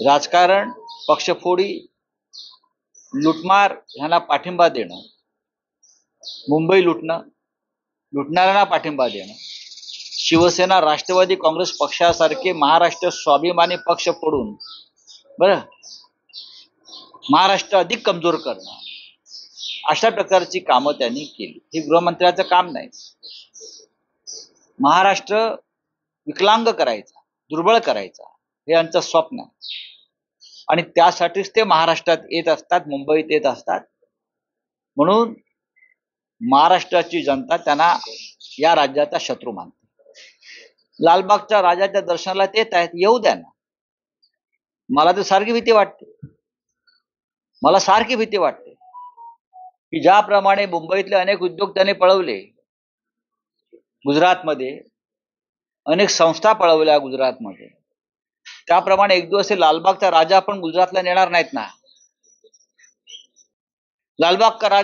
राजकारण, पक्षफोडी, लुटमार ह्यांना पाठिंबा देणं, मुंबई लुटणं, लुटणाऱ्यांना पाठिंबा देणं, शिवसेना, राष्ट्रवादी काँग्रेस पक्षासारखे महाराष्ट्र स्वाभिमानी पक्ष फोडून बरं महाराष्ट्र अधिक कमजोर करणं, अशा प्रकारची कामं त्यांनी केली. हे गृहमंत्र्याचं काम नाही. महाराष्ट्र विकलांग करायचा, दुर्बळ करायचा, हे यांचं स्वप्न आहे. आणि त्यासाठीच ते महाराष्ट्रात येत असतात, मुंबईत येत असतात. म्हणून महाराष्ट्राची जनता त्यांना या राज्याचा शत्रू मानते. लालबागच्या राजाच्या दर्शनाला येत आहेत, येऊ द्या ना. मला तर सारखी भीती वाटते की ज्याप्रमाणे मुंबईतले अनेक उद्योग त्यांनी पळवले, गुजरातमध्ये अनेक संस्था पळवल्या गुजरातमध्ये, त्याप्रमाणे एक दिवस लालबागचा राजा पण गुजरातला नेणार नाहीत ना. लालबाग का राजा